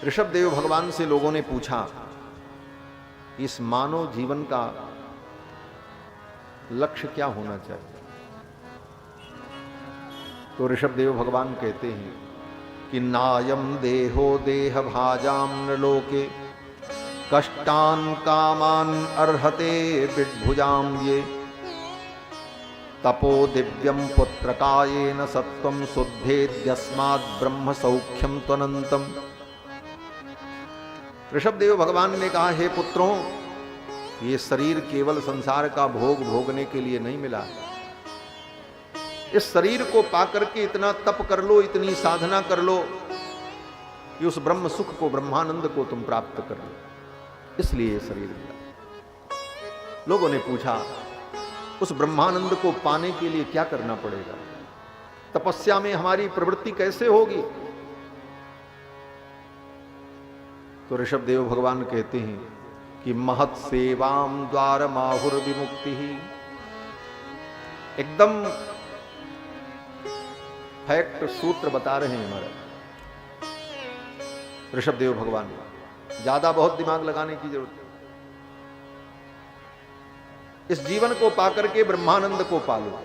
ऋषभदेव भगवान से लोगों ने पूछा, इस मानव जीवन का लक्ष्य क्या होना चाहिए? तो ऋषभदेव भगवान कहते हैं कि नायम देहो देह भाजाम नृलोके कष्टान कामान अर्हते विद्भुजाम ये तपो दिव्यम पुत्रकायेन सत्वम शुद्धेद्यस्माद् ब्रह्म सौख्यम त्वनंतम। ऋषभदेव भगवान ने कहा, हे पुत्रों, ये शरीर केवल संसार का भोग भोगने के लिए नहीं मिला। इस शरीर को पाकर के इतना तप कर लो, इतनी साधना कर लो कि उस ब्रह्म सुख को, ब्रह्मानंद को तुम प्राप्त कर लो, इसलिए ये शरीर मिला। लोगों ने पूछा, उस ब्रह्मानंद को पाने के लिए क्या करना पड़ेगा? तपस्या में हमारी प्रवृत्ति कैसे होगी? तो ऋषभदेव भगवान कहते हैं कि महत् सेवाम द्वार माहुर विमुक्ति ही। एकदम फैक्ट सूत्र बता रहे हैं हमारा ऋषभदेव भगवान। ज्यादा बहुत दिमाग लगाने की जरूरत है। इस जीवन को पाकर के ब्रह्मानंद को पालो।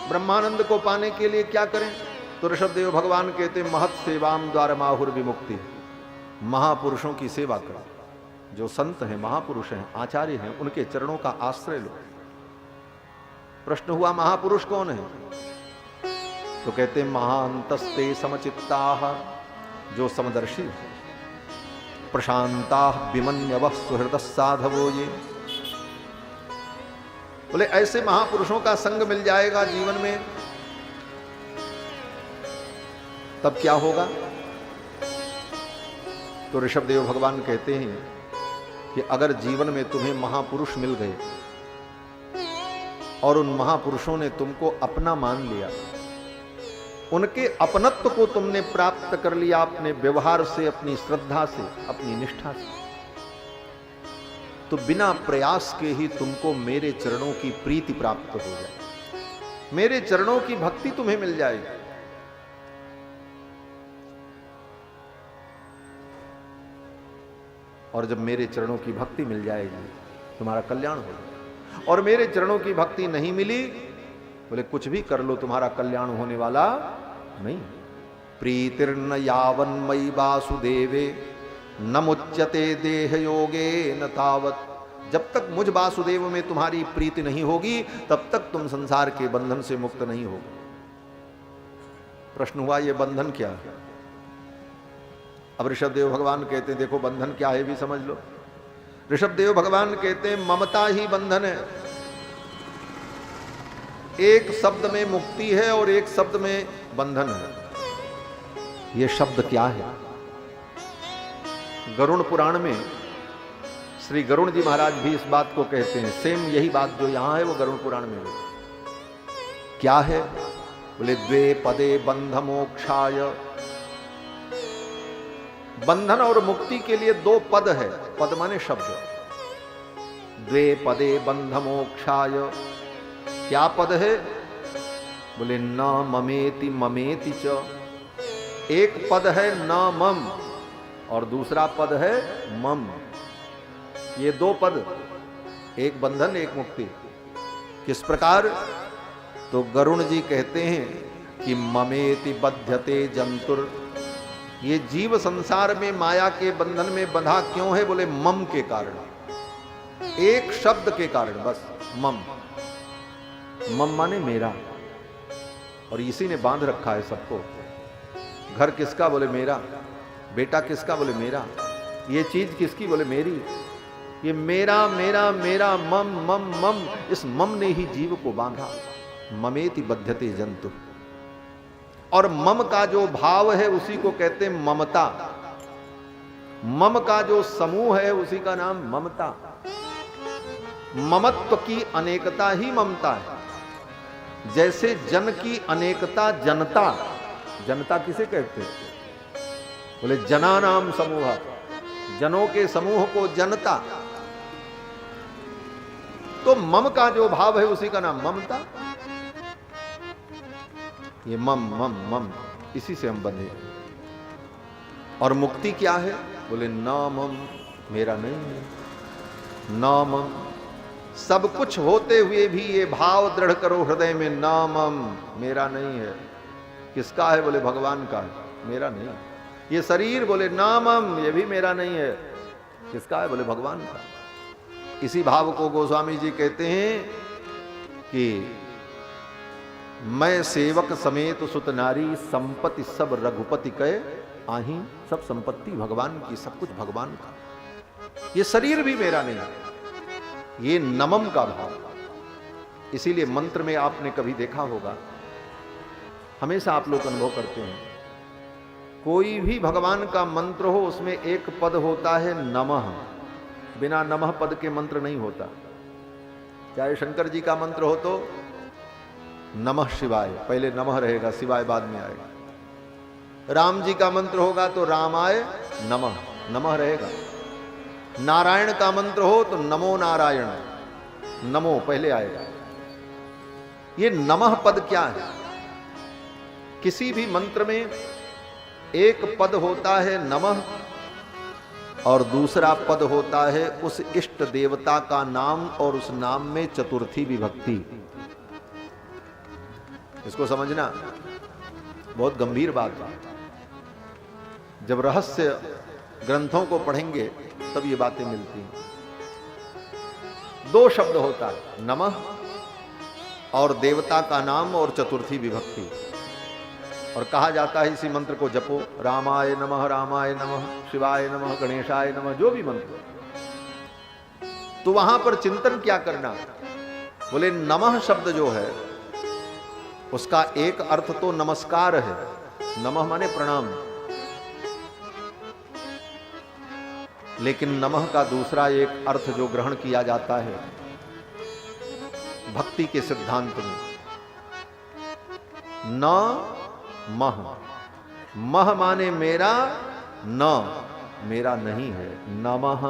ब्रह्मानंद को पाने के लिए क्या करें? तो ऋषभदेव भगवान कहते हैं महत् सेवाम द्वार माहुर विमुक्ति। महापुरुषों की सेवा करो। जो संत हैं, महापुरुष हैं, आचार्य हैं, उनके चरणों का आश्रय लो। प्रश्न हुआ, महापुरुष कौन है? तो कहते महांतस्ते समचित्ताः, जो समदर्शी है, प्रशांताः विमन्यवः सुहृदः साधवो ये। बोले ऐसे महापुरुषों का संग मिल जाएगा जीवन में, तब क्या होगा? तो ऋषभदेव भगवान कहते हैं कि अगर जीवन में तुम्हें महापुरुष मिल गए और उन महापुरुषों ने तुमको अपना मान लिया, उनके अपनत्व को तुमने प्राप्त कर लिया अपने व्यवहार से, अपनी श्रद्धा से, अपनी निष्ठा से, तो बिना प्रयास के ही तुमको मेरे चरणों की प्रीति प्राप्त हो जाए, मेरे चरणों की भक्ति तुम्हें मिल जाएगी। और जब मेरे चरणों की भक्ति मिल जाएगी, तुम्हारा कल्याण होगा। और मेरे चरणों की भक्ति नहीं मिली, बोले कुछ भी कर लो, तुम्हारा कल्याण होने वाला नहीं। प्रीतिर्न यावन्मयि वासुदेवे न मुच्यते देह योगे न तावत। जब तक मुझ वासुदेव में तुम्हारी प्रीति नहीं होगी, तब तक तुम संसार के बंधन से मुक्त नहीं होगे। प्रश्न हुआ, ये बंधन क्या है? अब ऋषभदेव भगवान कहते हैं, देखो बंधन क्या है भी समझ लो। ऋषभदेव भगवान कहते हैं ममता ही बंधन है। एक शब्द में मुक्ति है और एक शब्द में बंधन है। यह शब्द क्या है? गरुड़ पुराण में श्री गरुड़ जी महाराज भी इस बात को कहते हैं। सेम यही बात जो यहां है वो गरुड़ पुराण में है। क्या है? बोले द्वे पदे बंध मोक्षाय। बंधन और मुक्ति के लिए दो पद है। पद माने शब्द। द्वे पदे बंध मोक्षाय। क्या पद है? बोले न ममेति ममेति च। एक पद है न मम और दूसरा पद है मम। ये दो पद, एक बंधन एक मुक्ति। किस प्रकार? तो गरुड़ जी कहते हैं कि ममेति बध्यते जंतुर। ये जीव संसार में माया के बंधन में बंधा क्यों है? बोले मम के कारण, एक शब्द के कारण, बस मम। मम माने मेरा, और इसी ने बांध रखा है सबको। घर किसका? बोले मेरा। बेटा किसका? बोले मेरा। ये चीज किसकी? बोले मेरी। ये मेरा मेरा मेरा, मम मम मम, इस मम ने ही जीव को बांधा। ममेति बध्यते जंतु। और मम का जो भाव है उसी को कहते हैं ममता। मम का जो समूह है उसी का नाम ममता। ममत्व की अनेकता ही ममता है। जैसे जन की अनेकता जनता। जनता किसे कहते हैं? बोले जना नाम समूह। जनों के समूह को जनता। तो मम का जो भाव है उसी का नाम ममता। ये मम मम मम, इसी से हम बंधे। और मुक्ति क्या है? बोले नामम मेरा नहीं है, नामम। सब कुछ होते हुए भी ये भाव दृढ़ करो हृदय में, नामम मेरा नहीं है। किसका है? बोले भगवान का है, मेरा नहीं। ये शरीर, बोले नामम, ये भी मेरा नहीं है। किसका है? बोले भगवान का। इसी भाव को गोस्वामी जी कहते हैं कि मैं सेवक समेत सुत नारी, संपत्ति सब रघुपति कहे आही। सब संपत्ति भगवान की, सब कुछ भगवान का। ये शरीर भी मेरा नहीं है। ये नमम का भाव। इसीलिए मंत्र में आपने कभी देखा होगा, हमेशा आप लोग अनुभव करते हैं, कोई भी भगवान का मंत्र हो उसमें एक पद होता है नमः। बिना नमः पद के मंत्र नहीं होता। चाहे शंकर जी का मंत्र हो तो नमः शिवाय, पहले नमः रहेगा, शिवाय बाद में आएगा। राम जी का मंत्र होगा तो रामाय नमः, नमः रहेगा। नारायण का मंत्र हो तो नमो नारायण, नमो पहले आएगा। ये नमः पद क्या है? किसी भी मंत्र में एक पद होता है नमः और दूसरा पद होता है उस इष्ट देवता का नाम, और उस नाम में चतुर्थी विभक्ति। इसको समझना बहुत गंभीर बात है। जब रहस्य ग्रंथों को पढ़ेंगे तब ये बातें मिलती हैं। दो शब्द होता है, नमः और देवता का नाम और चतुर्थी विभक्ति। और कहा जाता है इसी मंत्र को जपो, रामाय नमः, रामाय नमः, शिवाय नमः, गणेशाय नमः, जो भी मंत्र। तो वहां पर चिंतन क्या करना? बोले नमः शब्द जो है उसका एक अर्थ तो नमस्कार है, नमः माने प्रणाम। लेकिन नमः का दूसरा एक अर्थ जो ग्रहण किया जाता है भक्ति के सिद्धांत में, न मह, मह माने मेरा, न मेरा नहीं है, नमः।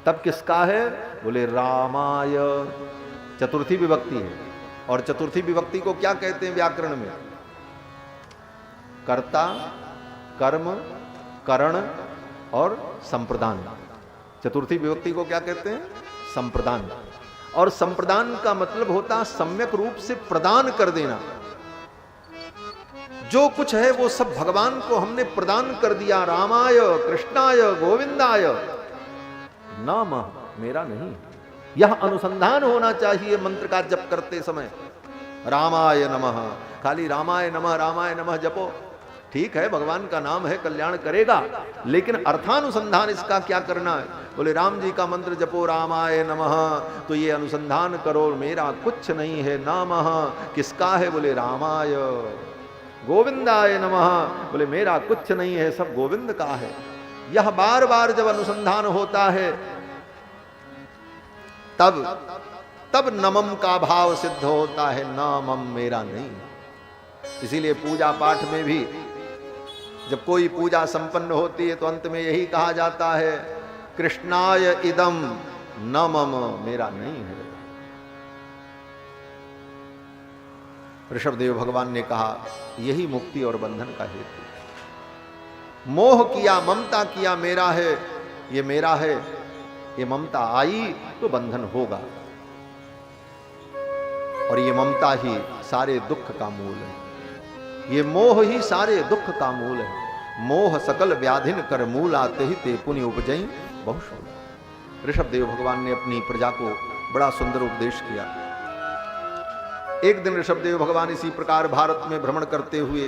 तब किसका है? बोले रामाय, चतुर्थी विभक्ति है। और चतुर्थी विभक्ति को क्या कहते हैं व्याकरण में? कर्ता, कर्म, करण और संप्रदान। चतुर्थी विभक्ति को क्या कहते हैं? संप्रदान। और संप्रदान का मतलब होता है सम्यक रूप से प्रदान कर देना। जो कुछ है वो सब भगवान को हमने प्रदान कर दिया। रामाय, कृष्णाय, गोविंदाय, नाम मेरा नहीं। यह अनुसंधान होना चाहिए मंत्र का जप करते समय। रामाय नमः, खाली रामाय नमः, रामाय नमः जपो, ठीक है, भगवान का नाम है, कल्याण करेगा, लेकिन अर्थानुसंधान इसका क्या करना है? बोले राम जी का मंत्र जपो, रामाय नमः, तो ये अनुसंधान करो, मेरा कुछ नहीं है, नामः किसका है? बोले रामाय। गोविंदाय नमः, बोले मेरा कुछ नहीं है, सब गोविंद का है। यह बार बार जब अनुसंधान होता है तब नमम का भाव सिद्ध होता है, नामम मेरा नहीं। इसीलिए पूजा पाठ में भी जब कोई पूजा संपन्न होती है तो अंत में यही कहा जाता है, कृष्णाय इदम नमम, मेरा नहीं है। ऋषभदेव भगवान ने कहा यही मुक्ति और बंधन का हेतु। मोह किया, ममता किया, मेरा है, ये मेरा है, ये ममता आई तो बंधन होगा। और ये ममता ही सारे दुख का मूल है, ये मोह ही सारे दुख का मूल है। मोह सकल व्याधिन कर मूल आते ही ते पुण्य उपजई बहुशोध। ऋषभदेव भगवान ने अपनी प्रजा को बड़ा सुंदर उपदेश किया। एक दिन ऋषभदेव भगवान इसी प्रकार भारत में भ्रमण करते हुए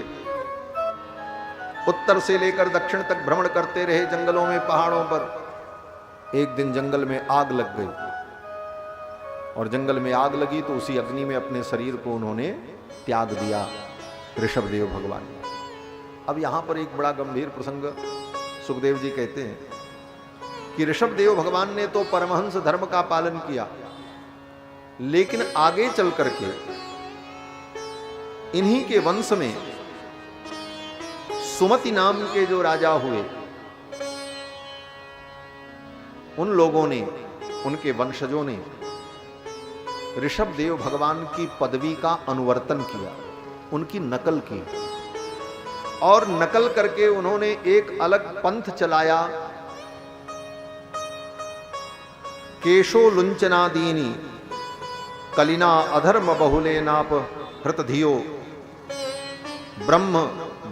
उत्तर से लेकर दक्षिण तक भ्रमण करते रहे, जंगलों में, पहाड़ों पर। एक दिन जंगल में आग लग गई, और जंगल में आग लगी तो उसी अग्नि में अपने शरीर को उन्होंने त्याग दिया, ऋषभदेव भगवान। अब यहां पर एक बड़ा गंभीर प्रसंग सुखदेव जी कहते हैं कि ऋषभदेव भगवान ने तो परमहंस धर्म का पालन किया, लेकिन आगे चल करके इन्हीं के वंश में सुमति नाम के जो राजा हुए, उन लोगों ने, उनके वंशजों ने ऋषभदेव भगवान की पदवी का अनुवर्तन किया, उनकी नकल की, और नकल करके उन्होंने एक अलग पंथ चलाया केशो लुंचनादीनी कलिना अधर्म बहुले नाप हृत धियो ब्रह्म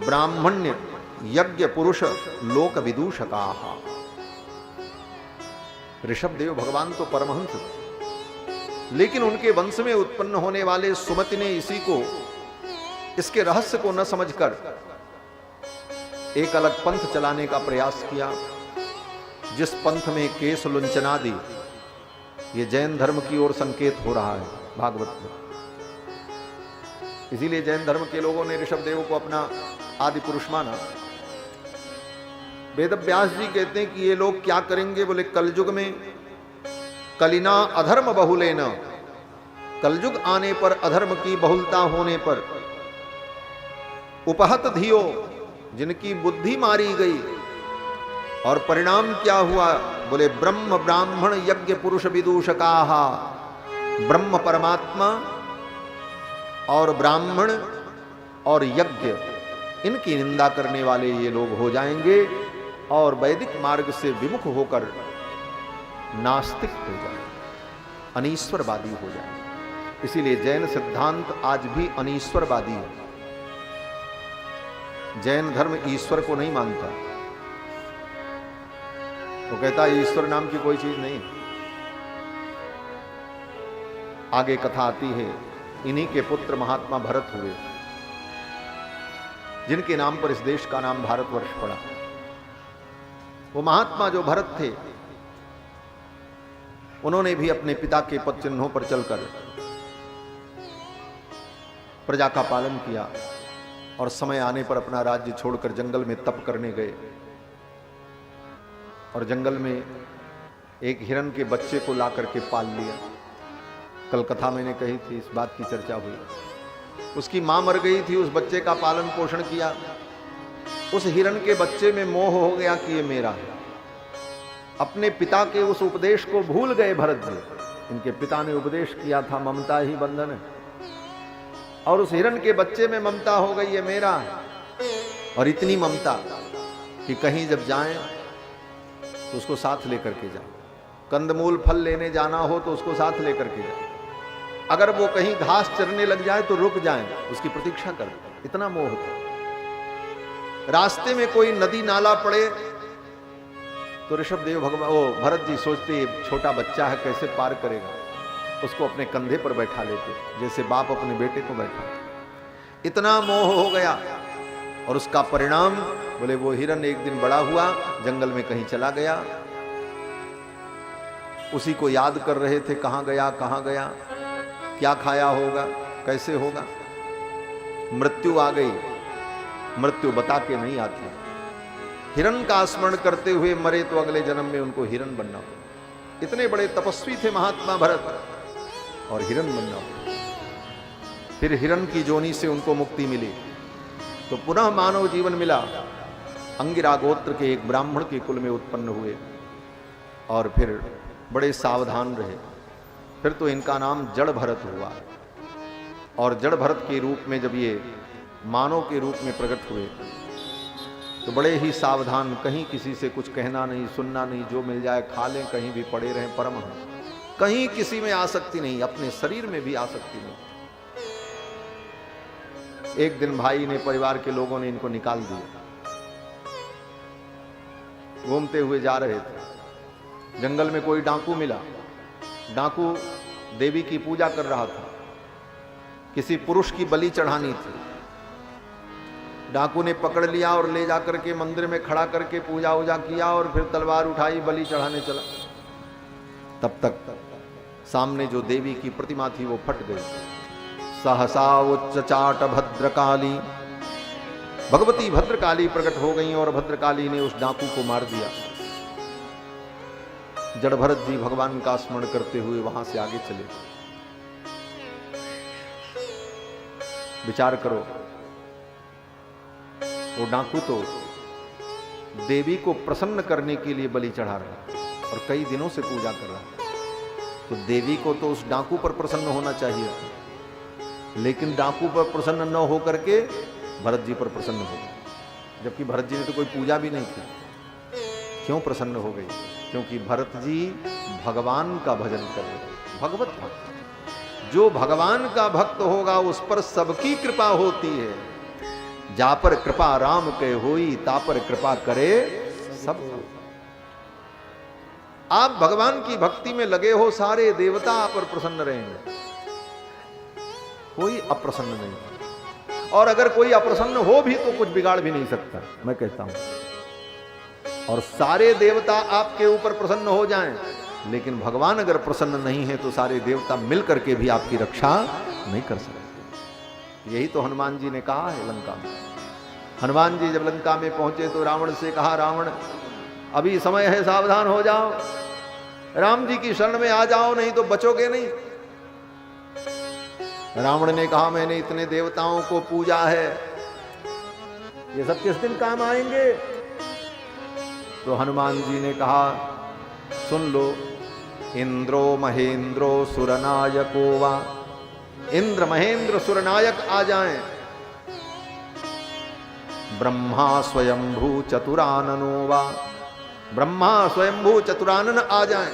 ब्राह्मण्य यज्ञ पुरुष लोक विदूषका। ऋषभ देव भगवान तो परमहंस थे, लेकिन उनके वंश में उत्पन्न होने वाले सुमति ने इसी को, इसके रहस्य को न समझकर एक अलग पंथ चलाने का प्रयास किया, जिस पंथ में केश लुंचनादि, ये जैन धर्म की ओर संकेत हो रहा है भागवत में। इसीलिए जैन धर्म के लोगों ने ऋषभ देव को अपना आदि पुरुष माना। वेद व्यास जी कहते हैं कि ये लोग क्या करेंगे, बोले कलयुग में कलिना अधर्म बहुलेना, कलयुग आने पर अधर्म की बहुलता होने पर उपहत धियो, जिनकी बुद्धि मारी गई, और परिणाम क्या हुआ, बोले ब्रह्म ब्राह्मण यज्ञ पुरुष विदूषकाः, ब्रह्म परमात्मा और ब्राह्मण और यज्ञ, इनकी निंदा करने वाले ये लोग हो जाएंगे और वैदिक मार्ग से विमुख होकर नास्तिक हो जाएंगे, अनीश्वरवादी हो जाएंगे। इसीलिए जैन सिद्धांत आज भी अनीश्वरवादी है। जैन धर्म ईश्वर को नहीं मानता, वो कहता है ईश्वर नाम की कोई चीज नहीं। आगे कथा आती है, इन्हीं के पुत्र महात्मा भरत हुए, जिनके नाम पर इस देश का नाम भारतवर्ष पड़ा। वो महात्मा जो भरत थे, उन्होंने भी अपने पिता के पद चिन्हों पर चलकर प्रजा का पालन किया और समय आने पर अपना राज्य छोड़कर जंगल में तप करने गए। और जंगल में एक हिरण के बच्चे को ला करके पाल लिया। कल कथा मैंने कही थी, इस बात की चर्चा हुई। उसकी मां मर गई थी, उस बच्चे का पालन पोषण किया। उस हिरण के बच्चे में मोह हो गया कि ये मेरा है। अपने पिता के उस उपदेश को भूल गए भरत जी। इनके पिता ने उपदेश किया था ममता ही बंधन है, और उस हिरण के बच्चे में ममता हो गई, ये मेरा है। और इतनी ममता कि कहीं जब जाएं तो उसको साथ लेकर के जाए, कंदमूल फल लेने जाना हो तो उसको साथ लेकर के जाए, अगर वो कहीं घास चरने लग जाए तो रुक जाएं, उसकी प्रतीक्षा कर। इतना मोह था। रास्ते में कोई नदी नाला पड़े तो ऋषभ देव भगवान, वो भरत जी सोचते छोटा बच्चा है कैसे पार करेगा, उसको अपने कंधे पर बैठा लेते, जैसे बाप अपने बेटे को बैठा। इतना मोह हो गया और उसका परिणाम, बोले वो हिरण एक दिन बड़ा हुआ, जंगल में कहीं चला गया, उसी को याद कर रहे थे, कहां गया कहां गया, क्या खाया होगा, कैसे होगा। मृत्यु आ गई, मृत्यु बता के नहीं आती। हिरण का स्मरण करते हुए मरे तो अगले जन्म में उनको हिरण बनना हो। इतने बड़े तपस्वी थे महात्मा भरत, और हिरण बनना हो। फिर हिरण की जोनी से उनको मुक्ति मिली तो पुनः मानव जीवन मिला। अंगिरा गोत्र के एक ब्राह्मण के कुल में उत्पन्न हुए और फिर बड़े सावधान रहे। फिर तो इनका नाम जड़ भरत हुआ, और जड़ भरत के रूप में जब ये मानव के रूप में प्रकट हुए तो बड़े ही सावधान, कहीं किसी से कुछ कहना नहीं, सुनना नहीं, जो मिल जाए खा लें, कहीं भी पड़े रहें, परमहंस। कहीं किसी में आसक्ति नहीं, अपने शरीर में भी आसक्ति नहीं। एक दिन भाई ने, परिवार के लोगों ने इनको निकाल दिया। घूमते हुए जा रहे थे, जंगल में कोई डाकू मिला। डाकू देवी की पूजा कर रहा था, किसी पुरुष की बलि चढ़ानी थी। डाकू ने पकड़ लिया और ले जाकर के मंदिर में खड़ा करके पूजा वूजा किया और फिर तलवार उठाई, बलि चढ़ाने चला। तब तक सामने जो देवी की प्रतिमा थी वो फट गई। सहसा उच्चाट भद्रकाली, भगवती भद्रकाली प्रकट हो गई और भद्रकाली ने उस डाकू को मार दिया। जड़ भरत जी भगवान का स्मरण करते हुए वहां से आगे चले। विचार करो, वो डाकू तो देवी को प्रसन्न करने के लिए बलि चढ़ा रहा है और कई दिनों से पूजा कर रहा है, तो देवी को तो उस डाकू पर प्रसन्न होना चाहिए, लेकिन डाकू पर प्रसन्न न हो करके भरत जी पर प्रसन्न हो गए, जबकि भरत जी ने तो कोई पूजा भी नहीं की। क्यों प्रसन्न हो गई? क्योंकि भरत जी भगवान का भजन कर रहे, भगवत भक्त। जो भगवान का भक्त होगा उस पर सबकी कृपा होती है। जा पर कृपा राम के होई, ता पर कृपा करे सब। आप भगवान की भक्ति में लगे हो, सारे देवता आप पर प्रसन्न रहेंगे, कोई अप्रसन्न नहीं। और अगर कोई अप्रसन्न हो भी तो कुछ बिगाड़ भी नहीं सकता, मैं कहता हूं। और सारे देवता आपके ऊपर प्रसन्न हो जाएं, लेकिन भगवान अगर प्रसन्न नहीं है तो सारे देवता मिलकर के भी आपकी रक्षा नहीं कर सकते। यही तो हनुमान जी ने कहा है लंका में। हनुमान जी जब लंका में पहुंचे तो रावण से कहा, रावण अभी समय है, सावधान हो जाओ, राम जी की शरण में आ जाओ, नहीं तो बचोगे नहीं। रावण ने कहा, मैंने इतने देवताओं को पूजा है, ये सब किस दिन काम आएंगे? तो हनुमान जी ने कहा, सुन लो, इंद्रो महेंद्रो सुरनायको वा, इंद्र महेंद्र सुरनायक आ जाएं, ब्रह्मा स्वयंभू चतुराननो वा, ब्रह्मा स्वयंभू चतुरानन आ जाएं,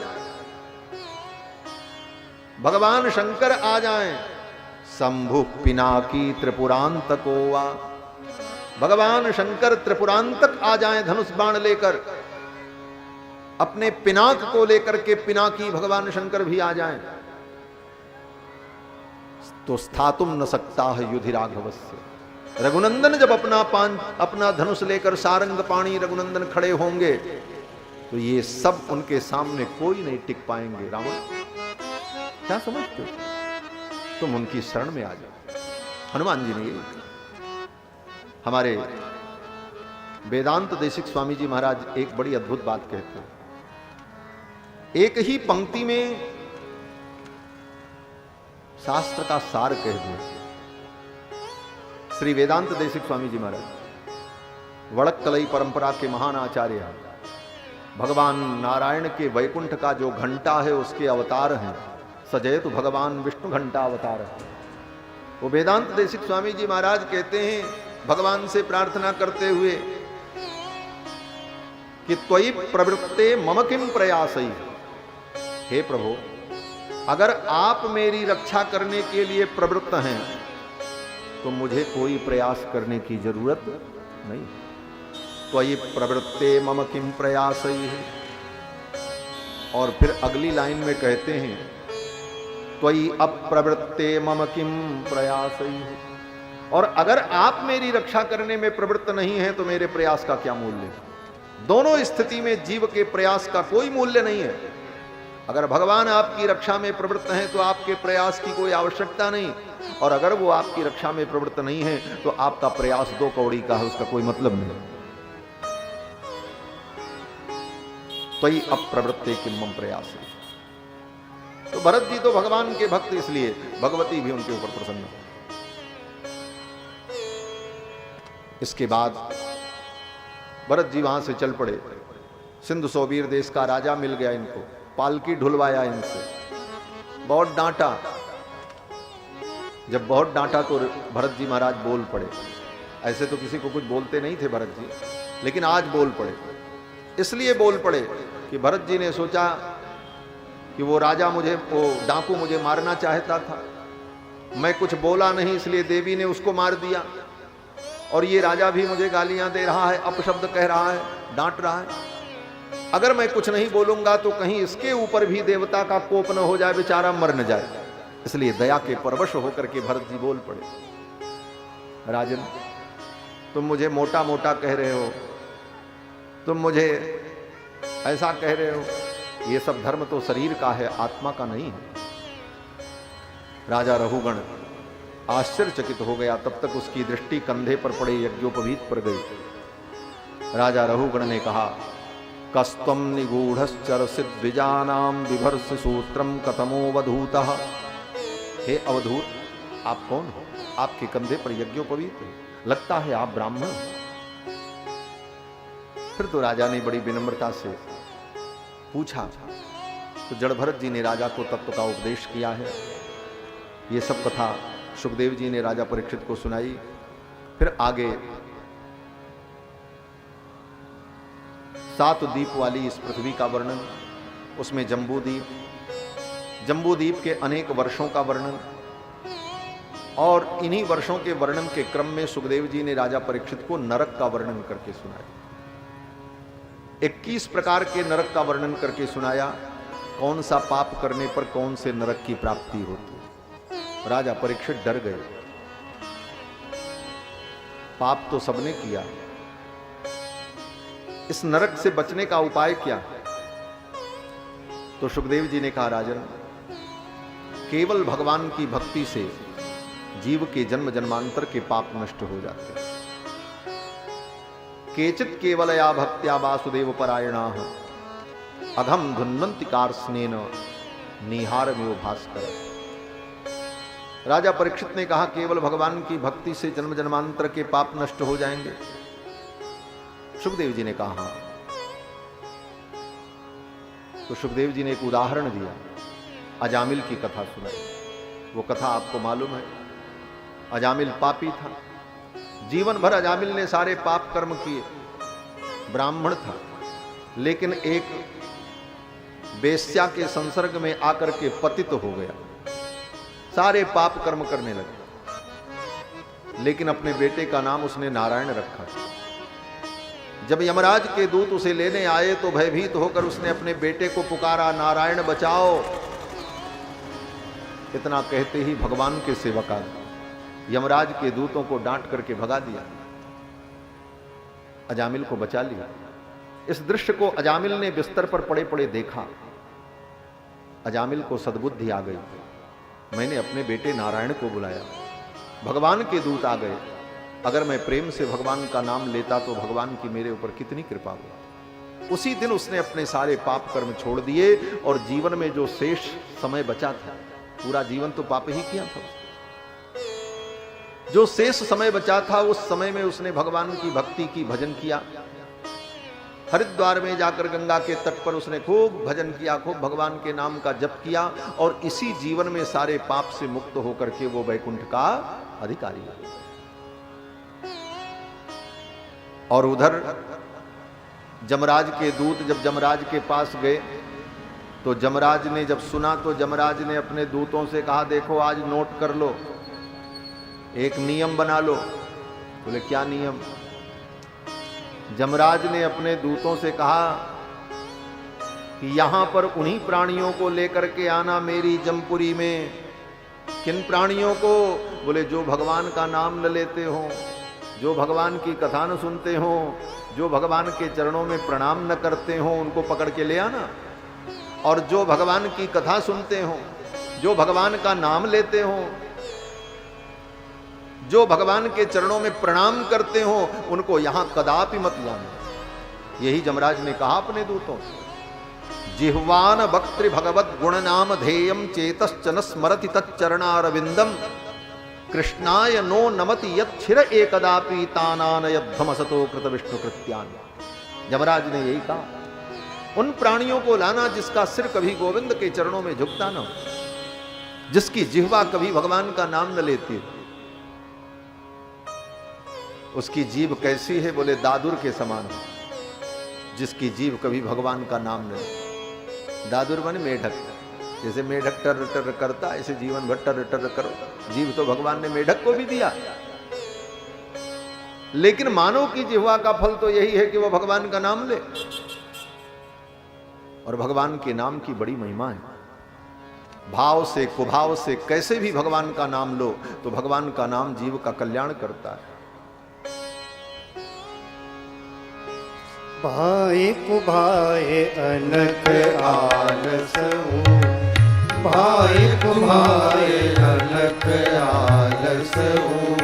भगवान शंकर आ जाएं, शंभु पिनाकी त्रिपुरांतको वा, भगवान शंकर त्रिपुरांतक आ जाएं धनुष बाण लेकर, अपने पिनाक को लेकर के पिनाकी भगवान शंकर भी आ जाएं, तो स्थातुम न सकता है युधि राघवस्य। रघुनंदन जब अपना धनुष लेकर सारंग पाणी रघुनंदन खड़े होंगे तो ये सब उनके सामने कोई नहीं टिक पाएंगे। रावण क्या समझते हो? तुम उनकी शरण में आ जाओ। हनुमान जी ने, हमारे वेदांत देशिक स्वामी जी महाराज एक बड़ी अद्भुत बात कहते हैं। एक ही पंक्ति में शास्त्र का सार कह दिया। श्री वेदांत देशिक स्वामी जी महाराज वड़क्कलई परंपरा के महान आचार्य हैं। भगवान नारायण के वैकुंठ का जो घंटा है उसके अवतार हैं। सजयतु भगवान विष्णु घंटा अवतार है। वो वेदांत देशिक स्वामी जी महाराज कहते हैं भगवान से प्रार्थना करते हुए कि त्वयि प्रवृत्ते मम किम प्रयासई, हे प्रभु अगर आप मेरी रक्षा करने के लिए प्रवृत्त हैं तो मुझे कोई प्रयास करने की जरूरत नहीं। त्वयि प्रवृत्ते मम किम प्रयासई। और फिर अगली लाइन में कहते हैं त्वयि अप्रवृत्ते मम किम प्रयासई। और अगर आप मेरी रक्षा करने में प्रवृत्त नहीं है तो मेरे प्रयास का क्या मूल्य? दोनों स्थिति में जीव के प्रयास का कोई मूल्य नहीं है। अगर भगवान आपकी रक्षा में प्रवृत्त हैं तो आपके प्रयास की कोई आवश्यकता नहीं, और अगर वो आपकी रक्षा में प्रवृत्त नहीं है तो आपका प्रयास दो कौड़ी का है, उसका कोई मतलब नहीं। त्वयि अप्रवृत्ते किम मम प्रयास। तो भरत जी तो भगवान के भक्त, इसलिए भगवती भी उनके ऊपर प्रसन्न हो। इसके बाद भरत जी वहां से चल पड़े। सिंधु सोबीर देश का राजा मिल गया इनको, पालकी ढुलवाया इनसे, बहुत डांटा। जब बहुत डांटा तो भरत जी महाराज बोल पड़े। ऐसे तो किसी को कुछ बोलते नहीं थे भरत जी, लेकिन आज बोल पड़े। इसलिए बोल पड़े कि भरत जी ने सोचा कि वो राजा वो डाकू मुझे मारना चाहता था, मैं कुछ बोला नहीं इसलिए देवी ने उसको मार दिया, और ये राजा भी मुझे गालियां दे रहा है, अपशब्द कह रहा है, डांट रहा है। अगर मैं कुछ नहीं बोलूंगा तो कहीं इसके ऊपर भी देवता का कोप न हो जाए, बेचारा मर न जाए। इसलिए दया के परवश होकर के भरत जी बोल पड़े, राजन तुम मुझे मोटा मोटा कह रहे हो, तुम मुझे ऐसा कह रहे हो, ये सब धर्म तो शरीर का है, आत्मा का नहीं है। राजा रहुगण आश्चर्यचकित हो गया। तब तक उसकी दृष्टि कंधे पर पड़े यज्ञोपवीत पर गई। राजा रहुगण ने कहा, कस्तम निगूढ़श्चरसित द्विजानाम बिभर्ष सूत्रम कथमोवधूतः। हे अवधूत, आप कौन हो? आपके कंधे पर यज्ञोपवीत है, लगता है आप ब्राह्मण हो। फिर तो राजा ने बड़ी विनम्रता से पूछा। तो जड़भरत जी ने राजा को तत्व का उपदेश किया है। ये सब कथा सुखदेव जी ने राजा परीक्षित को सुनाई। फिर आगे 7 द्वीप वाली इस पृथ्वी का वर्णन, उसमें जम्बूद्वीप के अनेक वर्षों का वर्णन, और इन्हीं वर्षों के वर्णन के क्रम में सुखदेव जी ने राजा परीक्षित को नरक का वर्णन करके सुनाया। 21 प्रकार के नरक का वर्णन करके सुनाया, कौन सा पाप करने पर कौन से नरक की प्राप्ति होती। राजा परीक्षित डर गए, पाप तो सबने किया, इस नरक से बचने का उपाय क्या। तो सुखदेव जी ने कहा, राजन, केवल भगवान की भक्ति से जीव के जन्म जन्मांतर के पाप नष्ट हो जाते हैं। केचित केवलया भक्त्या वासुदेव परायणाः अघम धुन्वन्ति कार्ष्णेन निहारमिव भास्कर। राजा परीक्षित ने कहा, केवल भगवान की भक्ति से जन्म जन्मांतर के पाप नष्ट हो जाएंगे। सुखदेव जी ने कहा हाँ। तो सुखदेव जी ने एक उदाहरण दिया, अजामिल की कथा सुनाई। वो कथा आपको मालूम है, अजामिल पापी था, जीवन भर अजामिल ने सारे पाप कर्म किए, ब्राह्मण था, लेकिन एक वेश्या के संसर्ग में आकर के पतित हो गया, सारे पाप कर्म करने लगे। लेकिन अपने बेटे का नाम उसने नारायण रखा। जब यमराज के दूत उसे लेने आए तो भयभीत होकर उसने अपने बेटे को पुकारा, नारायण बचाओ। इतना कहते ही भगवान के सेवक आ गए, यमराज के दूतों को डांट करके भगा दिया, अजामिल को बचा लिया। इस दृश्य को अजामिल ने बिस्तर पर पड़े पड़े देखा। अजामिल को सद्बुद्धि आ गई, मैंने अपने बेटे नारायण को बुलाया, भगवान के दूत आ गए, अगर मैं प्रेम से भगवान का नाम लेता तो भगवान की मेरे ऊपर कितनी कृपा हुई। उसी दिन उसने अपने सारे पाप कर्म छोड़ दिए और जीवन में जो शेष समय बचा था, पूरा जीवन तो पाप ही किया था, जो शेष समय बचा था उस समय में उसने भगवान की भक्ति की, भजन किया। हरिद्वार में जाकर गंगा के तट पर उसने खूब भजन किया, खूब भगवान के नाम का जप किया, और इसी जीवन में सारे पाप से मुक्त होकर के वो वैकुंठ का अधिकारी हुआ। और उधर जमराज के दूत जब जमराज के पास गए तो जमराज ने जब सुना तो जमराज ने अपने दूतों से कहा, देखो आज नोट कर लो, एक नियम बना लो। बोले क्या नियम? जमराज ने अपने दूतों से कहा कि यहां पर उन्हीं प्राणियों को लेकर के आना मेरी जमपुरी में। किन प्राणियों को? बोले जो भगवान का नाम न लेते हो, जो भगवान की कथा न सुनते हो, जो भगवान के चरणों में प्रणाम न करते हो, उनको पकड़ के ले आना। और जो भगवान की कथा सुनते हो, जो भगवान का नाम लेते हो, जो भगवान के चरणों में प्रणाम करते हो, उनको यहां कदापि मत लाना। यही जमराज ने कहा अपने दूतों से। जिह्वान वक्त्र भगवत गुण नाम धेयम चेतश्च न स्मरति तच्चरणारविंदम कृष्णाय नो नमति यच्छिर एकदापि तानानयध्वमसतो कृत विष्णु कृत्यान। जमराज ने यही कहा, उन प्राणियों को लाना जिसका सिर कभी गोविंद के चरणों में झुकता न हो, जिसकी जिह्वा कभी भगवान का नाम न लेती हो। उसकी जीभ कैसी है? बोले दादुर के समान है, जिसकी जीभ कभी भगवान का नाम न ले। दादुर माने मेढक, जैसे मेढक टर टर करता ऐसे जीवन भर टर टर करो। जीव तो भगवान ने मेढक को भी दिया, लेकिन मानव की जिह्वा का फल तो यही है कि वह भगवान का नाम ले। और भगवान के नाम की बड़ी महिमा है। भाव से कुभाव से कैसे भी भगवान का नाम लो तो भगवान का नाम जीव का कल्याण करता है। भाई कुभाए अनक आलस हो, भाई कुभाए अनक आलस हो।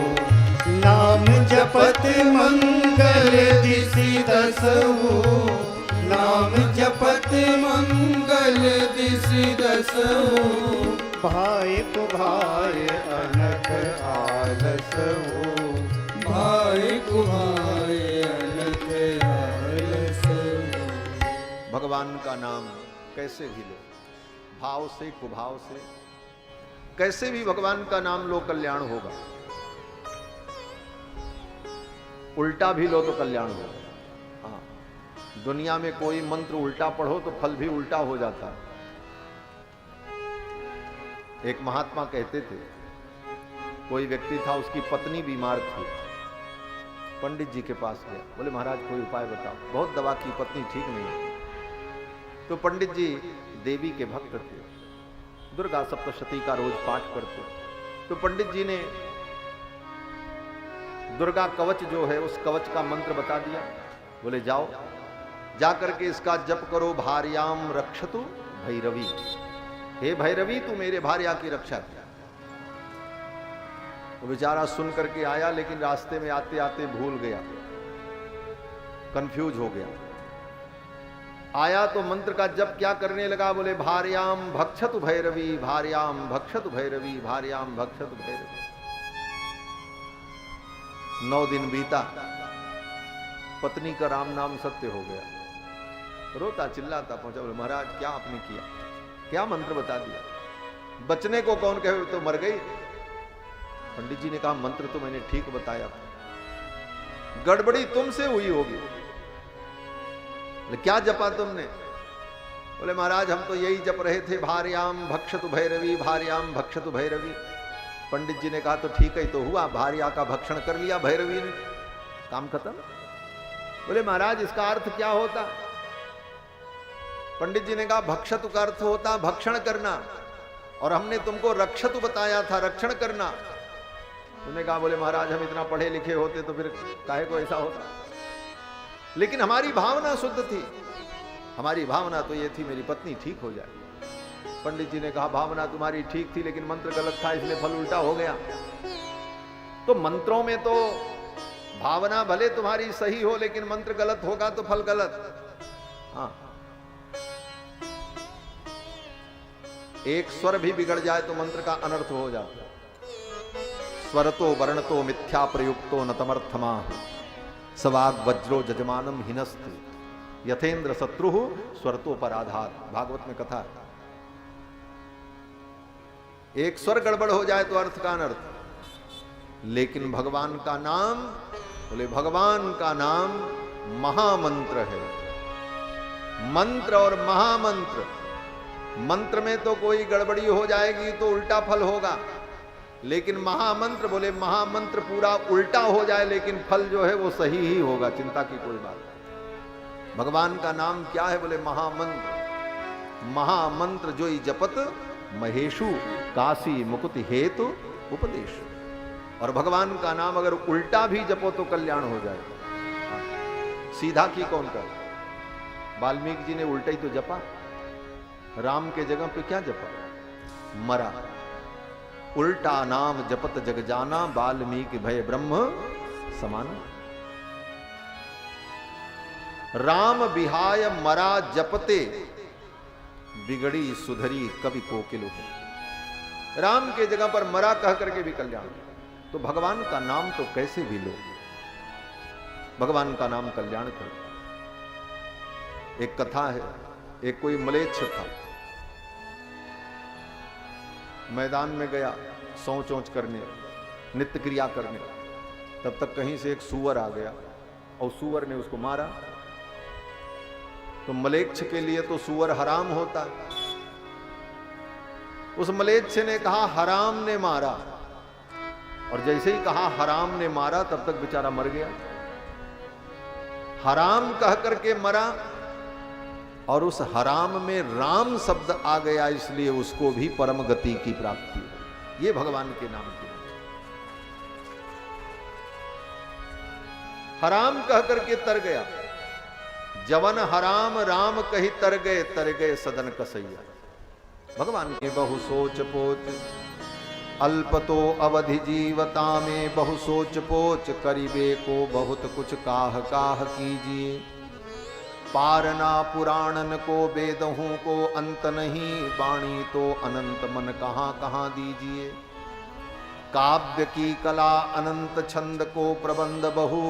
नाम जपत मंगल दिसि दसहु, नाम जपत मंगल दिसि दसहु। भाई कुभाए अनक आलस हो, भाई कुभाए अनक आलस हो। भगवान का नाम कैसे भी लो, भाव से कुभाव से कैसे भी भगवान का नाम लो, कल्याण होगा। उल्टा भी लो तो कल्याण होगा। हाँ, दुनिया में कोई मंत्र उल्टा पढ़ो तो फल भी उल्टा हो जाता है। एक महात्मा कहते थे, कोई व्यक्ति था, उसकी पत्नी बीमार थी, पंडित जी के पास गया, बोले महाराज कोई उपाय बताओ, बहुत दवा की, पत्नी ठीक नहीं है। तो पंडित जी देवी के भक्त थे, दुर्गा सप्तशती का रोज पाठ करते। तो पंडित जी ने दुर्गा कवच जो है उस कवच का मंत्र बता दिया। बोले जाओ, जा करके इसका जप करो, भार्याम रक्षतु भैरवी, हे भैरवी तू मेरे भार्या की रक्षा कर। वो बेचारा सुन करके आया, लेकिन रास्ते में आते आते भूल गया, कंफ्यूज हो गया। आया तो मंत्र का जप क्या करने लगा, बोले भार्याम भक्षतु भैरवी, भार्याम भक्षतु भैरवी, भार्याम भक्षतु भैरवी। 9 दिन बीता, पत्नी का राम नाम सत्य हो गया। रोता चिल्लाता पहुंचा, बोले महाराज क्या आपने किया, क्या मंत्र बता दिया, बचने को कौन कहे, तो मर गई। पंडित जी ने कहा मंत्र तो मैंने ठीक बताया था, गड़बड़ी तुमसे हुई होगी। क्या जपा तुमने? बोले महाराज हम तो यही जप रहे थे, भार्याम भक्षतु भैरवी, भार्याम भक्षतु भैरवी। पंडित जी ने कहा तो ठीक है तो हुआ, भार्या का भक्षण कर लिया भैरवी ने, काम खत्म। बोले महाराज इसका अर्थ क्या होता? पंडित जी ने कहा भक्षतु का अर्थ होता भक्षण करना, और हमने तुमको रक्षतु बताया था, रक्षण करना। तुमने कहा बोले महाराज हम इतना पढ़े लिखे होते तो फिर काहे को ऐसा होता, लेकिन हमारी भावना शुद्ध थी, हमारी भावना तो ये थी मेरी पत्नी ठीक हो जाए। पंडित जी ने कहा भावना तुम्हारी ठीक थी, लेकिन मंत्र गलत था, इसलिए फल उल्टा हो गया। तो मंत्रों में तो भावना भले तुम्हारी सही हो, लेकिन मंत्र गलत होगा तो फल गलत। हाँ, एक स्वर भी बिगड़ जाए तो मंत्र का अनर्थ हो जाता है। स्वरतो वर्णतो मिथ्या प्रयुक्तो न तमर्थमा, सवाग वज्रो जजमानम हिनस्त, यथेंद्र शत्रु स्वरतो पर आधार। भागवत में कथा है, एक स्वर गड़बड़ हो जाए तो अर्थ का अनर्थ। लेकिन भगवान का नाम, बोले भगवान का नाम महामंत्र है। मंत्र और महामंत्र, मंत्र में तो कोई गड़बड़ी हो जाएगी तो उल्टा फल होगा, लेकिन महामंत्र, बोले महामंत्र पूरा उल्टा हो जाए लेकिन फल जो है वो सही ही होगा, चिंता की कोई बात नहीं। भगवान का नाम क्या है? बोले महामंत्र। महामंत्र जो ही जपत महेशु काशी मुकुति हेतु उपदेश। और भगवान का नाम अगर उल्टा भी जपो तो कल्याण हो जाए। सीधा की कौन कर? वाल्मीकि जी ने उल्टा ही तो जपा, राम के जगह पे क्या जपा? मरा। उल्टा नाम जपत जग जाना, वाल्मीकि भय ब्रह्म समाना। राम बिहाय मरा जपते, बिगड़ी सुधरी कवि कोकिल हो। राम के जगह पर मरा कह करके भी कल्याण। तो भगवान का नाम तो कैसे भी लो, भगवान का नाम कल्याण कर। एक कथा है, एक कोई मलेच्छ था, मैदान में गया शौच औच करने, नित्य क्रिया करने। तब तक कहीं से एक सूअर आ गया और सूअर ने उसको मारा। तो मलेच्छ के लिए तो सूअर हराम होता। उस मलेच्छ ने कहा हराम ने मारा, और जैसे ही कहा हराम ने मारा तब तक बेचारा मर गया। हराम कह करके मरा, और उस हराम में राम शब्द आ गया, इसलिए उसको भी परम गति की प्राप्ति हो। ये भगवान के नाम की। हराम कह करके तर गया, जवन हराम राम कही तर गए सदन कसैया। भगवान के बहु सोच पोच, अल्पतो अवधि जीवता में बहु सोच पोच, करीबे को बहुत कुछ काह काह कीजिए। पारना पुराणन को वेदहूं को अंत नहीं, वाणी तो अनंत मन कहां कहां दीजिए। काव्य की कला अनंत छंद को प्रबंध बहु,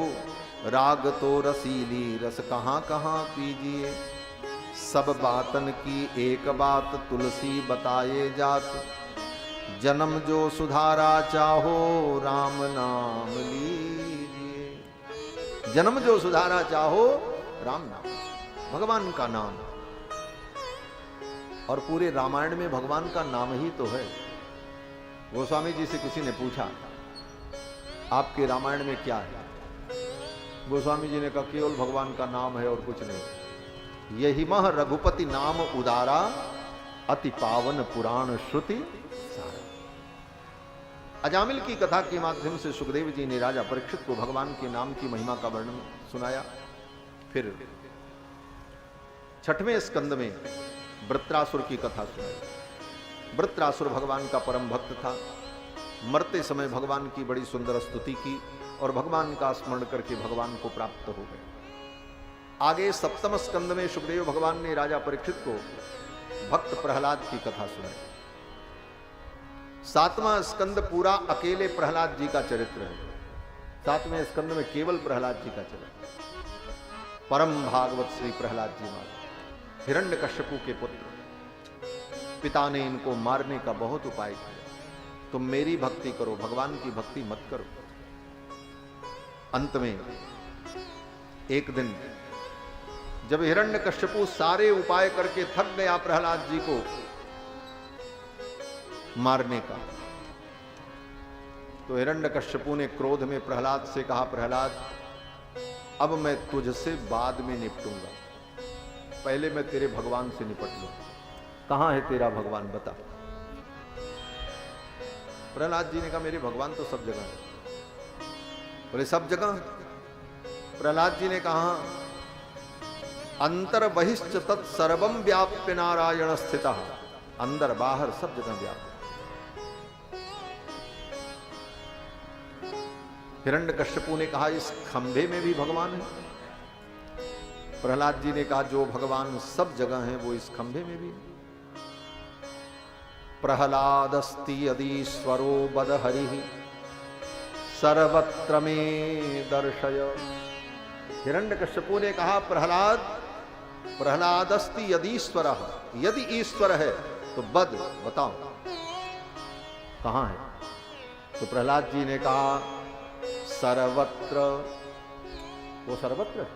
राग तो रसीली रस कहां कहां पीजिए। सब बातन की एक बात तुलसी बताए जात, जन्म जो सुधारा चाहो राम नाम लीजिए। जन्म जो सुधारा चाहो राम नाम। भगवान का नाम। और पूरे रामायण में भगवान का नाम ही तो है। गोस्वामी जी से किसी ने पूछा आपके रामायण में क्या है? गोस्वामी जी ने कहा केवल भगवान का नाम है और कुछ नहीं। यही मह रघुपति नाम उदारा, अति पावन पुराण श्रुति सारा। अजामिल की कथा के माध्यम से सुखदेव जी ने राजा परीक्षित को भगवान के नाम की महिमा का वर्णन सुनाया। फिर 6वें स्कंद में वृत्रासुर की कथा सुनाई। वृत्रासुर भगवान का परम भक्त था। मरते समय भगवान की बड़ी सुंदर स्तुति की और भगवान का स्मरण करके भगवान को प्राप्त हो गए। आगे 7वें स्कंद में सुखदेव भगवान ने राजा परीक्षित को भक्त प्रहलाद की कथा सुनाई। 7वां स्कंद पूरा अकेले प्रहलाद जी का चरित्र है। 7वें स्कंद में केवल प्रहलाद जी का चरित्र। परम भागवत श्री प्रहलाद जी महाराज हिरण्यकश्यपु के पुत्र। पिता ने इनको मारने का बहुत उपाय किया। तुम मेरी भक्ति करो, भगवान की भक्ति मत करो। अंत में एक दिन जब हिरण्यकश्यपु सारे उपाय करके थक गया प्रहलाद जी को मारने का, तो हिरण्यकश्यपु ने क्रोध में प्रहलाद से कहा, प्रहलाद अब मैं तुझसे बाद में निपटूंगा, पहले मैं तेरे भगवान से निपट लूं। कहां है तेरा भगवान बता। प्रहलाद जी ने कहा मेरे भगवान तो सब जगह है। बोले सब जगह? प्रहलाद जी ने कहा अंतर बहिश्च तत्सर्वम व्याप्य नारायण स्थितः। अंदर बाहर सब जगह व्याप्त। हिरण्यकश्यपु ने कहा इस खंभे में भी भगवान है? प्रहलाद जी ने कहा जो भगवान सब जगह है वो इस खंभे में भी है। प्रहलादस्ति यदीश्वरो बद हरि सर्वत्र में दर्शय। हिरण्यकश्यपु ने कहा प्रहलादस्ति यदीश्वर, यदि ईश्वर है तो बद बताओ कहां है? तो प्रहलाद जी ने कहा सर्वत्र। वो सर्वत्र है।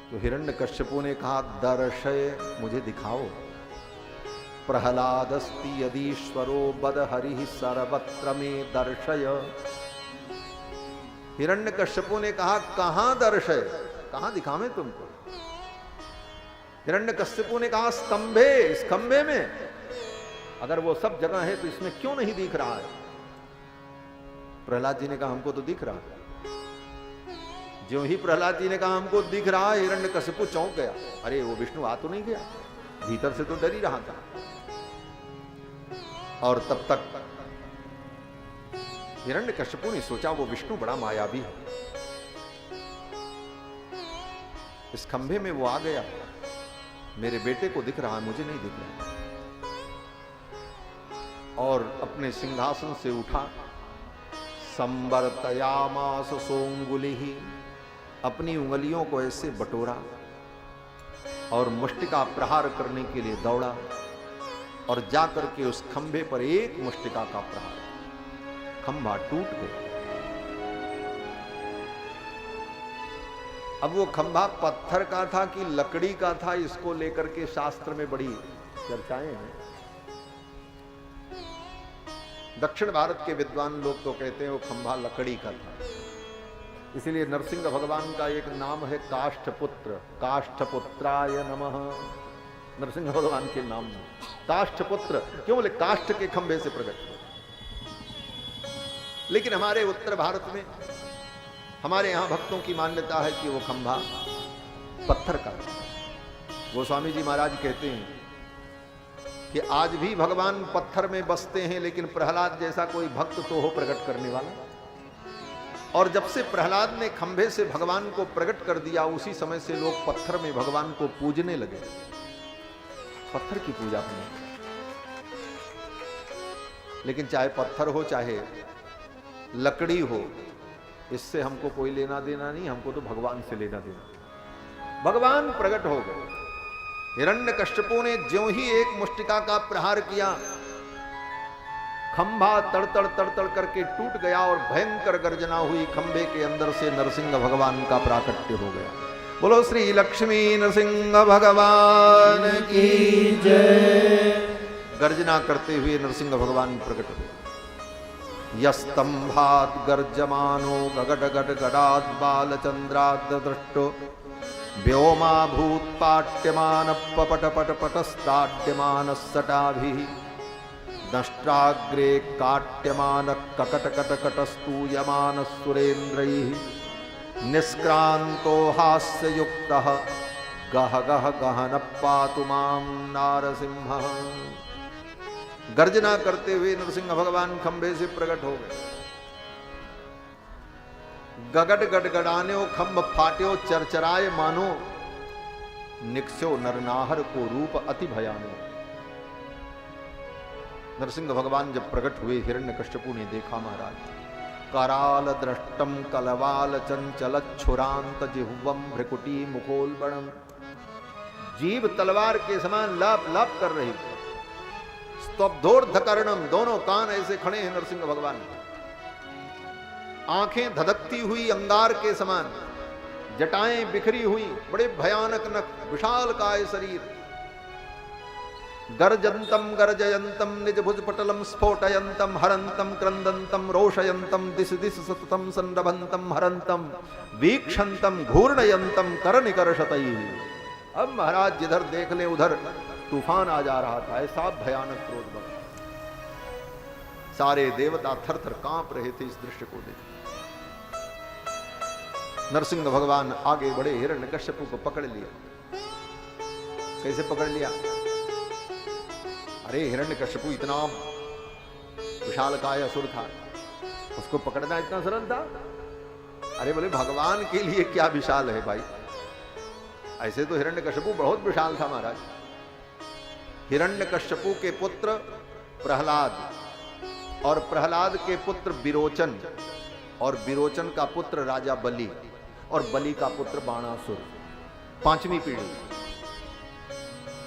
तो हिरण्यकश्यपु ने कहा दर्शय, मुझे दिखाओ। प्रहलादस्ति यदीश्वरो बद हरि सर्वत्र में दर्शय। हिरण्यकश्यपु ने कहा कहां दर्शय, कहां दिखावें तुमको? हिरण्यकश्यपु ने कहा स्तंभे, इस खंभे में। अगर वो सब जगह है तो इसमें क्यों नहीं दिख रहा है? प्रहलाद जी ने कहा हमको तो दिख रहा है। ज्यों ही प्रहलाद जी ने कहा हमको दिख रहा है, हिरण्यकश्यपु चौंक गया। अरे वो विष्णु आ तो नहीं गया? भीतर से तो डर ही रहा था। और तब तक हिरण्यकश्यपु ने सोचा वो विष्णु बड़ा मायावी है। इस खंभे में वो आ गया, मेरे बेटे को दिख रहा है, मुझे नहीं दिख रहा। और अपने सिंहासन से उठा, संवर्तयामास सोंगुलिहि, अपनी उंगलियों को ऐसे बटोरा और मुष्टिका प्रहार करने के लिए दौड़ा और जाकर के उस खंभे पर एक मुष्टिका का प्रहार, खंभा टूट गया। अब वो खंभा पत्थर का था कि लकड़ी का था, इसको लेकर के शास्त्र में बड़ी चर्चाएं हैं। दक्षिण भारत के विद्वान लोग तो कहते हैं वो खंभा लकड़ी का था। इसलिए नरसिंह भगवान का एक नाम है काष्ठपुत्र, काष्ठपुत्राय नमः। नरसिंह भगवान के नाम में काष्ठपुत्र क्यों? बोले काष्ठ के खंभे से प्रकट हुए। लेकिन हमारे उत्तर भारत में, हमारे यहां भक्तों की मान्यता है कि वो खंभा पत्थर का। गोस्वामी जी महाराज कहते हैं कि आज भी भगवान पत्थर में बसते हैं, लेकिन प्रहलाद जैसा कोई भक्त तो हो प्रकट करने वाला। और जब से प्रहलाद ने खंभे से भगवान को प्रकट कर दिया, उसी समय से लोग पत्थर में भगवान को पूजने लगे, पत्थर की पूजा करने। लेकिन चाहे पत्थर हो चाहे लकड़ी हो, इससे हमको कोई लेना देना नहीं, हमको तो भगवान से लेना देना। भगवान प्रकट हो गए। हिरण्यकश्यपु ने ज्यों ही एक मुष्टिका का प्रहार किया, खंभा तड़तड़ तड़तड़ करके टूट गया और भयंकर गर्जना हुई। खंभे के अंदर से नरसिंह भगवान का प्राकट्य हो गया। बोलो श्री लक्ष्मी नरसिंह भगवान की जय। गर्जना करते हुए नरसिंह भगवान प्रकट हुए। यस्तंभात गर्जमानो गगड गड गडाद बालचंद्राद दृष्टो व्योमा भूत पाट्यमान पपट पट पटस्ताड्यमान सटाभि दष्ट्राग्रे काट्यमान ककट कट कटस्तूयमान सुरेन्द्रैः निष्क्रांतो हास्ययुक्तः गह गह गहन पातु मां नारसिंह। गर्जना करते हुए नरसिंह भगवान खंभे से प्रकट हो गए। गगड गडगडान्यो खंभ फाट्यो चरचराय मानो निक्स्यो नरनाहर को रूप अति भयानो। नरसिंह भगवान जब प्रकट हुए हिरण्यकश्यपु ने देखा महाराज कराल दृष्टम कलवाल चंचल छुरांत जिह्वम भ्रकुटी मुखोलबणम। जीव तलवार के समान लाप लाप कर रही थी। स्तब्धोर्धकर्णम दोनों कान ऐसे खड़े हैं नरसिंह भगवान। आंखें धधकती हुई अंगार के समान, जटाएं बिखरी हुई, बड़े भयानक नख, विशालकाय शरीर। गर्जंतम गर्जयंतम निज भुज पटलम स्फोटयंतम हरंतम क्रंदंतम रोषयंतम दिश दिश सततम संरभंतम हरंतम वीक्षंतम घूर्णयंतम करनिकर्षतैः। अब महाराज जिधर देख ले उधर तूफान आ जा रहा था, ऐसा भयानक क्रोध बना। सारे देवता थर थर कांप रहे थे इस दृश्य को देख। नरसिंह भगवान आगे बढ़े, हिरण्यकश्यपु को पकड़ लिया। कैसे पकड़ लिया? अरे हिरण्यकश्यपु इतना विशालकाय असुर था, उसको पकड़ना इतना सरल था? अरे बोले भगवान के लिए क्या विशाल है भाई। ऐसे तो हिरण्यकश्यपु बहुत विशाल था महाराज। हिरण्यकश्यपु के पुत्र प्रहलाद और प्रहलाद के पुत्र विरोचन और विरोचन का पुत्र राजा बलि और बलि का पुत्र बाणासुर, पांचवी पीढ़ी।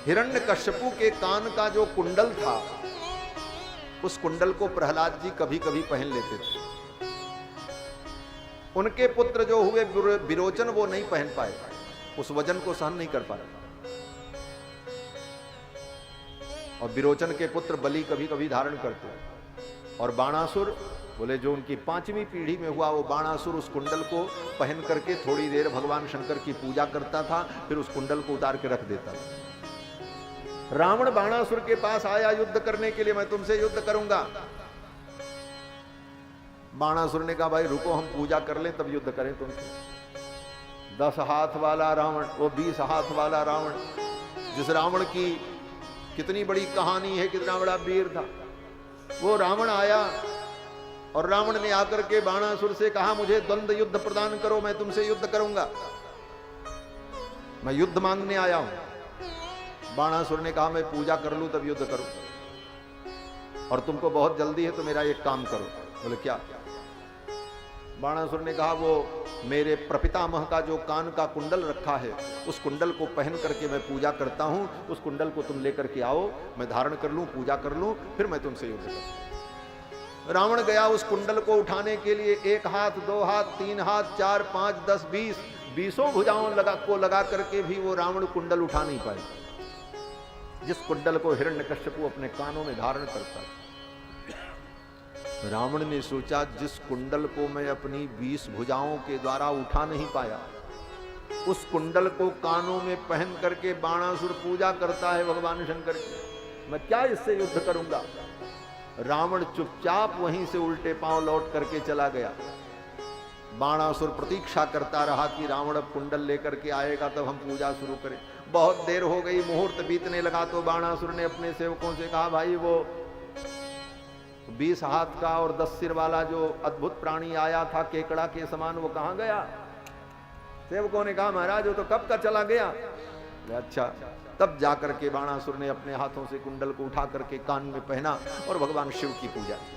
हिरण्यकश्यपु के कान का जो कुंडल था उस कुंडल को प्रहलाद जी कभी कभी पहन लेते थे। उनके पुत्र जो हुए विरोचन वो नहीं पहन पाए, उस वजन को सहन नहीं कर पाए। और विरोचन के पुत्र बलि कभी कभी धारण करते। और बाणासुर बोले जो उनकी पांचवी पीढ़ी में हुआ वो बाणासुर उस कुंडल को पहन करके थोड़ी देर भगवान शंकर की पूजा करता था, फिर उस कुंडल को उतार के रख देता था। रावण बाणासुर के पास आया युद्ध करने के लिए, मैं तुमसे युद्ध करूंगा। बाणासुर ने कहा भाई रुको, हम पूजा कर लें तब युद्ध करें तुमसे। 10 हाथ वाला रावण, वो 20 हाथ वाला रावण, जिस रावण की कितनी बड़ी कहानी है, कितना बड़ा वीर था। वो रावण आया और रावण ने आकर के बाणासुर से कहा मुझे द्वंद्व युद्ध प्रदान करो, मैं तुमसे युद्ध करूंगा, मैं युद्ध मांगने आया हूं। बाणासुर ने कहा मैं पूजा कर लूं तब युद्ध करूं, और तुमको बहुत जल्दी है तो मेरा एक काम करो। बोले क्या? बाणासुर ने कहा वो मेरे प्रपितामह का जो कान का कुंडल रखा है उस कुंडल को पहन करके मैं पूजा करता हूं, उस कुंडल को तुम लेकर के आओ, मैं धारण कर लूं, पूजा कर लूं, फिर मैं तुमसे युद्ध करूं। रावण गया उस कुंडल को उठाने के लिए, 1 हाथ 2 हाथ 3 हाथ 4 5 10 20 20 भुजाओं लगा करके भी वो रावण कुंडल उठा नहीं पाए, जिस कुंडल को हिरण्यकश्यपु अपने कानों में धारण करता है। रावण ने सोचा जिस कुंडल को मैं अपनी 20 भुजाओं के द्वारा उठा नहीं पाया, उस कुंडल को कानों में पहन करके बाणासुर पूजा करता है भगवान शंकर की, मैं क्या इससे युद्ध करूंगा। रावण चुपचाप वहीं से उल्टे पांव लौट करके चला गया। बाणासुर प्रतीक्षा करता रहा कि रावण अब कुंडल लेकर के आएगा तब हम पूजा शुरू करें। बहुत देर हो गई, मुहूर्त बीतने लगा तो बाणासुर ने अपने सेवकों से कहा भाई वो 20 हाथ का और 10 सिर वाला जो अद्भुत प्राणी आया था केकड़ा के समान, वो कहां गया? सेवकों ने कहा महाराज वो तो कब का चला गया। अच्छा, तब जाकर के बाणासुर ने अपने हाथों से कुंडल को उठा करके कान में पहना और भगवान शिव की पूजा की,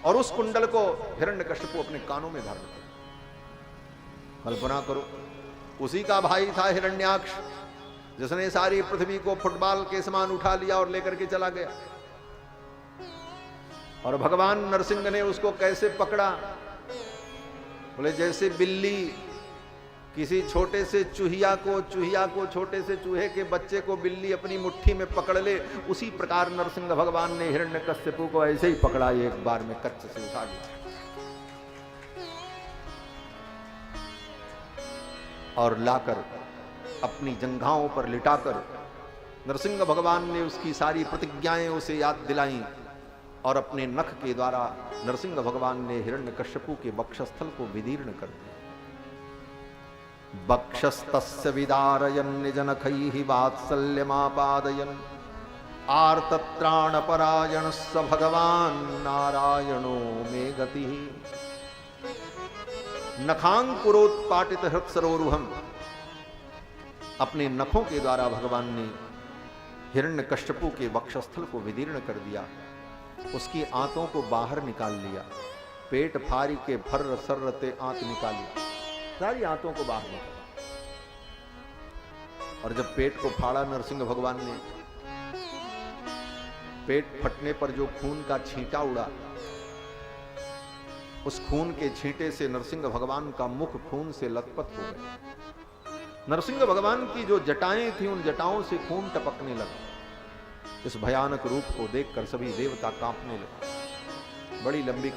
और उस कुंडल को हिरण्यकश्यपु अपने कानों में धारण किया। कल्पना करो, उसी का भाई था हिरण्याक्ष, जिसने सारी पृथ्वी को फुटबॉल के समान उठा लिया और लेकर के चला गया। और भगवान नरसिंह ने उसको कैसे पकड़ा? बोले जैसे बिल्ली किसी छोटे से चूहिया को छोटे से चूहे के बच्चे को बिल्ली अपनी मुट्ठी में पकड़ ले, उसी प्रकार नरसिंह भगवान ने हिरण्यकश्यपु को ऐसे ही पकड़ा, एक बार में कच्च से उठा लिया और लाकर अपनी जंघाओं पर लिटाकर नरसिंह भगवान ने उसकी सारी प्रतिज्ञाएं उसे याद दिलाई और अपने नख के द्वारा नरसिंह भगवान ने हिरण्यकश्यपु के वक्षस्थल को विदीर्ण कर दिया। वक्षस्तस्य विदारयन् निजनखैः वात्सल्यमापादयन् आर्तत्राणपरायणः स भगवान् नारायणो मे गतिः। नखांकुरोत्पाटित हृत्सरोरुहम्, अपने नखों के द्वारा भगवान ने हिरण्यकश्यपु के वक्षस्थल को विदीर्ण कर दिया, उसकी आंतों को बाहर निकाल लिया, पेट फारी के फर्र सर्रते आंत निकाली, सारी आंतों को बाहर निकाला। और जब पेट को फाड़ा नरसिंह भगवान ने, पेट फटने पर जो खून का छींटा उड़ा, उस खून के छींटे से नरसिंह भगवान का मुख खून से लथपथ हो गया। नरसिंह भगवान की जो जटाएं थी, उन जटाओं से खून टपकने लगा। इस भयानक रूप को देखकर सभी देवता कांपने लगे। बड़ी लंबी